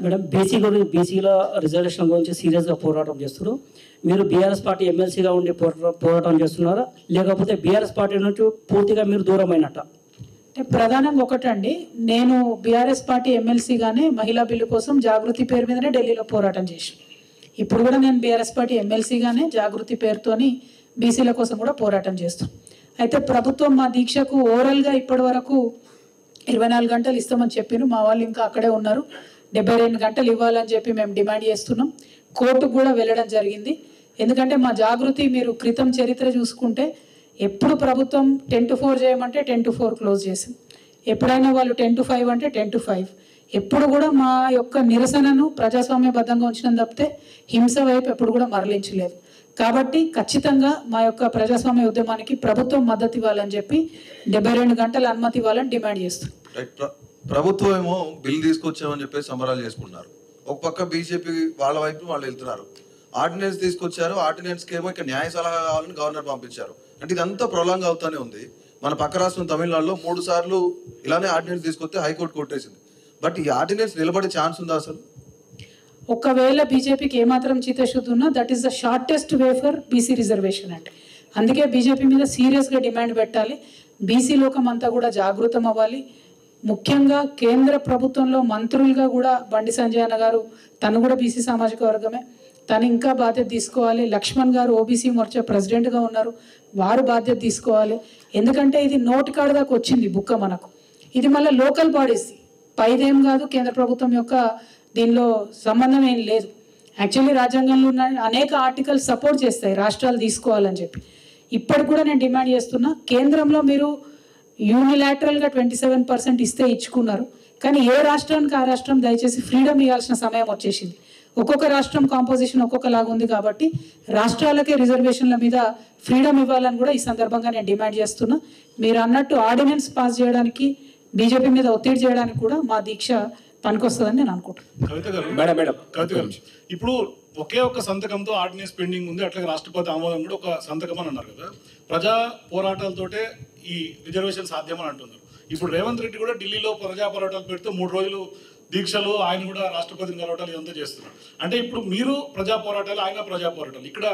Madam, బీసీల reservation గురించి సీరియస్గా పోరాటం చేస్తున్నారు. మీరు బీఆర్ఎస్ పార్టీ ఎమ్మెల్సీగా ఉండి పోరాటం చేస్తున్నారా, లేకపోతే బీఆర్ఎస్ పార్టీ నుంచి పూర్తిగా మీరు దూరమైనట్ట? ప్రధానంగా ఒకటండి, నేను బీఆర్ఎస్ పార్టీ ఎమ్మెల్సీగానే మహిళా బిల్లు కోసం జాగృతి పేరు మీదనే ఢిల్లీలో పోరాటం చేశాను. ఇప్పుడు కూడా నేను బీఆర్ఎస్ పార్టీ ఎమ్మెల్సీగానే జాగృతి పేరుతోని బీసీల కోసం కూడా పోరాటం చేస్తాను. అయితే ప్రభుత్వం మా దీక్షకు ఓవరాల్గా ఇప్పటి వరకు 24 గంటలు ఇస్తామని చెప్పారు. మా వాళ్ళు ఇంకా అక్కడే ఉన్నారు. 72 గంటలు ఇవ్వాలని చెప్పి మేము డిమాండ్ చేస్తున్నాం. కోర్టుకు కూడా వెళ్ళడం జరిగింది. ఎందుకంటే మా జాగృతి మీరు క్రితం చరిత్ర చూసుకుంటే ఎప్పుడు ప్రభుత్వం 10 to 4 చేయమంటే 10 to 4 క్లోజ్ చేసింది. ఎప్పుడైనా వాళ్ళు 10 to 5 అంటే 10 to 5. ఎప్పుడు కూడా మా యొక్క నిరసనను ప్రజాస్వామ్యబద్ధంగా ఉంచడం తప్పితే హింస వైపు ఎప్పుడు కూడా మరలించలేదు. కాబట్టి ఖచ్చితంగా మా యొక్క ప్రజాస్వామ్య ఉద్యమానికి ప్రభుత్వం మద్దతు ఇవ్వాలని చెప్పి 72 గంటల అనుమతి ఇవ్వాలని డిమాండ్ చేస్తాం. ప్రభుత్వం ఏమో బిల్ తీసుకొచ్చామని చెప్పేసి సంబరాలు చేసుకుంటున్నారు. ఒక పక్క బీజేపీ వాళ్ళ వైపు వాళ్ళు వెళ్తున్నారు. ఆర్డినెన్స్ తీసుకొచ్చారు. ఆర్డినెన్స్కి ఏమో ఇక్కడ న్యాయ సలహా కావాలని గవర్నర్ పంపించారు. అంటే ఇదంతా ప్రొలాంగ్ అవుతానే ఉంది. మన పక్క రాష్ట్రం తమిళనాడులో 3 సార్లు ఇలానే ఆర్డినెన్స్ తీసుకొస్తే హైకోర్టు కొట్టేసింది. బట్ ఈ ఆర్డినెన్స్ నిలబడే ఛాన్స్ ఉందా అసలు? ఒకవేళ బీజేపీకి ఏమాత్రం చిత్తశుద్ధి ఉన్నా that is the shortest way for BC reservation అంటే. అందుకే బీజేపీ మీద సీరియస్గా డిమాండ్ పెట్టాలి. బీసీ లోకం అంతా కూడా జాగృతం అవ్వాలి. ముఖ్యంగా కేంద్ర ప్రభుత్వంలో మంత్రులుగా కూడా బండి సంజయ్ అన్న గారు, తను కూడా బీసీ సామాజిక వర్గమే, తను ఇంకా బాధ్యత తీసుకోవాలి. లక్ష్మణ్ గారు ఓబీసీ మోర్చా ప్రెసిడెంట్గా ఉన్నారు, వారు బాధ్యత తీసుకోవాలి. ఎందుకంటే ఇది నోటి కాడ దాకా వచ్చింది బుక్క మనకు. ఇది మళ్ళీ లోకల్ బాడీస్, పైదేం కాదు, కేంద్ర ప్రభుత్వం యొక్క దీనిలో సంబంధం ఏం లేదు. యాక్చువల్లీ రాజ్యాంగంలో ఉన్న అనేక ఆర్టికల్స్ సపోర్ట్ చేస్తాయి రాష్ట్రాలు తీసుకోవాలని చెప్పి. ఇప్పటికి కూడా నేను డిమాండ్ చేస్తున్నా, కేంద్రంలో మీరు యూనిలాటరల్గా 27% ఇస్తే ఇచ్చుకున్నారు, కానీ ఏ రాష్ట్రానికి ఆ రాష్ట్రం దయచేసి ఫ్రీడమ్ ఇవ్వాల్సిన సమయం వచ్చేసింది. ఒక్కొక్క రాష్ట్రం కాంపోజిషన్ ఒక్కొక్కలాగా ఉంది కాబట్టి రాష్ట్రాలకే రిజర్వేషన్ల మీద ఫ్రీడమ్ ఇవ్వాలని కూడా ఈ సందర్భంగా నేను డిమాండ్ చేస్తున్నా. మీరు అన్నట్టు ఆర్డినెన్స్ పాస్ చేయడానికి, బీజేపీ మీద ఒత్తిడి చేయడానికి కూడా మా దీక్ష పనికొస్తుందని నేను అనుకుంటున్నాను. ఇప్పుడు ఒకే ఒక్క సంతకంతో ఆర్డినెన్స్ పెండింగ్ ఉంది, అట్లాగే రాష్ట్రపతి ఆమోదం కూడా ఒక సంతకం అని అన్నారు కదా. ప్రజా పోరాటాలతోటే ఈ రిజర్వేషన్ సాధ్యమని అంటున్నారు. ఇప్పుడు రేవంత్ రెడ్డి కూడా ఢిల్లీలో ప్రజా పోరాటాలు పెడుతూ 3 రోజులు దీక్షలు, ఆయన కూడా రాష్ట్రపతిని కలవటాలు ఇదంతా చేస్తున్నారు. అంటే ఇప్పుడు మీరు ప్రజా పోరాటాలు, ఆయన ప్రజా పోరాటాలు, ఇక్కడ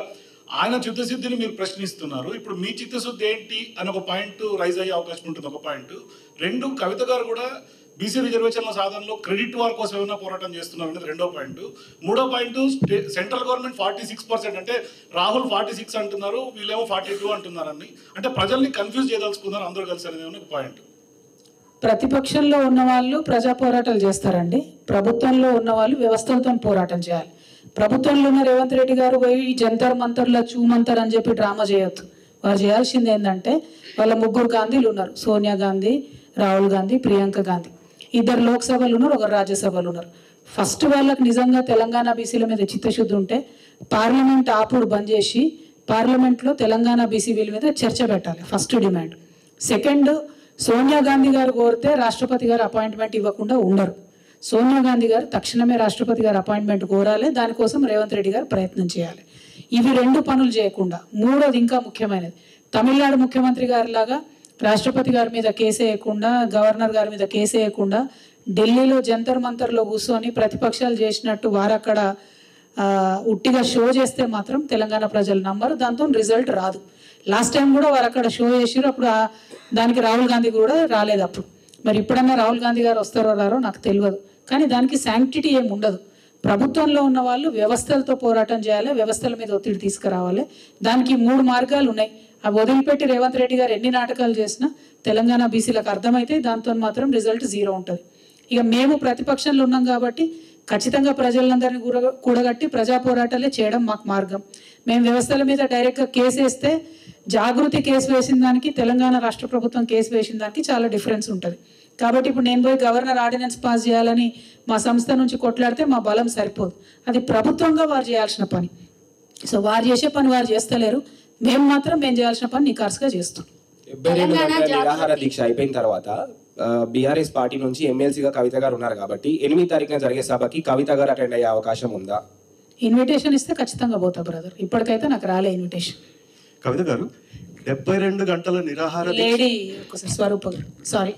ఆయన చిత్తశుద్ధిని మీరు ప్రశ్నిస్తున్నారు. ఇప్పుడు మీ చిత్తశుద్ధి ఏంటి అని ఒక పాయింట్ రైజ్ అయ్యే అవకాశం ఉంటుంది. ఒక పాయింట్. 2, కవిత గారు కూడా బీసీ రిజర్వేషన్ల సాధనలో క్రెడిట్ వార్ కోసం ఏమైనా పోరాటం చేస్తున్నారు అనేది 2వ పాయింట్. 3వ పాయింట్, సెంట్రల్ గవర్నమెంట్ 46% అంటే రాహుల్ 46 అంటున్నారు, వీళ్ళేమో 42 అంటున్నారని. అంటే ప్రజల్ని కన్ఫ్యూజ్ చేయదలుచుకున్నారు అందరూ కలిసి అనేది ఒక పాయింట్. ప్రతిపక్షంలో ఉన్న వాళ్ళు ప్రజా పోరాటాలు చేస్తారండి, ప్రభుత్వంలో ఉన్న వాళ్ళు వ్యవస్థలతో పోరాటం చేయాలి. ప్రభుత్వంలో ఉన్న రేవంత్ రెడ్డి గారు పోయి జంతర్ మంతర్ల చూమంతర్ అని చెప్పి డ్రామా చేయొద్దు. వారు చేయాల్సింది ఏంటంటే, వాళ్ళ 3 గాంధీలు ఉన్నారు, సోనియా గాంధీ, రాహుల్ గాంధీ, ప్రియాంక గాంధీ. 2 లోక్సభలు ఉన్నారు, 1 రాజ్యసభలు ఉన్నారు. ఫస్ట్ వాళ్ళకి నిజంగా తెలంగాణ బీసీల మీద చిత్తశుద్ధి ఉంటే పార్లమెంట్ ఆపుడు బంద్ చేసి పార్లమెంట్లో తెలంగాణ బీసీ బిల్ మీద చర్చ పెట్టాలి, first demand. Second, Sonia Gandhi గారు కోరితే రాష్ట్రపతి గారు అపాయింట్మెంట్ ఇవ్వకుండా ఉండరు. సోనియా గాంధీ గారు తక్షణమే రాష్ట్రపతి గారు అపాయింట్మెంట్ కోరాలి, దానికోసం రేవంత్ రెడ్డి గారు ప్రయత్నం చేయాలి. ఇవి 2 పనులు చేయకుండా, 3వది ఇంకా ముఖ్యమైనది, తమిళనాడు ముఖ్యమంత్రి గారి లాగా రాష్ట్రపతి గారి మీద కేసు వేయకుండా, గవర్నర్ గారి మీద కేసు వేయకుండా ఢిల్లీలో జంతర్ మంతర్లో కూర్చొని ప్రతిపక్షాలు చేసినట్టు వారు అక్కడ ఉట్టిగా షో చేస్తే మాత్రం తెలంగాణ ప్రజలు నమ్మరు, దాంతో రిజల్ట్ రాదు. లాస్ట్ టైం కూడా వారు అక్కడ షో చేసారు, అప్పుడు దానికి రాహుల్ గాంధీ కూడా రాలేదు. అప్పుడు మరి ఇప్పుడన్నా రాహుల్ గాంధీ గారు వస్తారో రారో నాకు తెలియదు, కానీ దానికి శాంక్టిటీ ఏమి ఉండదు. ప్రభుత్వంలో ఉన్న వాళ్ళు వ్యవస్థలతో పోరాటం చేయాలి, వ్యవస్థల మీద ఒత్తిడి తీసుకురావాలి. దానికి 3 మార్గాలు ఉన్నాయి. అవి వదిలిపెట్టి రేవంత్ రెడ్డి గారు ఎన్ని నాటకాలు చేసినా తెలంగాణ బీసీలకు అర్థమైతే దాంతో మాత్రం రిజల్ట్ 0 ఉంటుంది. ఇక మేము ప్రతిపక్షంలో ఉన్నాం కాబట్టి ఖచ్చితంగా ప్రజలందరినీ కూడగట్టి ప్రజా పోరాటాలే చేయడం మాకు మార్గం. మేము వ్యవస్థల మీద డైరెక్ట్గా కేసు వేస్తే, జాగృతి కేసు వేసిన దానికి తెలంగాణ రాష్ట్ర ప్రభుత్వం కేసు వేసిన దానికి చాలా డిఫరెన్స్ ఉంటుంది. కాబట్టి ఇప్పుడు నేను పోయి గవర్నర్ ఆర్డినెన్స్ పాస్ చేయాలని మా సంస్థ నుంచి కొట్లాడితే మా బలం సరిపోదు. అది ప్రభుత్వంగా వారు చేయాల్సిన పని. సో వారు చేసే పని వారు చేస్తలేరు, మేము మాత్రం మేము చేయాల్సిన పని నికార్స్గా చేస్తాం. నిరాహార దీక్ష అయిపోయిన తర్వాత బీఆర్ఎస్ పార్టీ నుంచి ఎమ్మెల్సీగా కవిత గారు ఉన్నారు కాబట్టి 8వ తారీఖున జరిగే సభకి కవిత గారు అటెండ్ అయ్యే అవకాశం ఉందా? ఇన్విటేషన్ ఇస్తే ఖచ్చితంగా పోతా బ్రదర్. ఇప్పటికైతే నాకు రాలే ఇన్విటేషన్. కవిత గారు 72 గంటల నిరాహార లేడీ స్వరూప గారు, సారీ.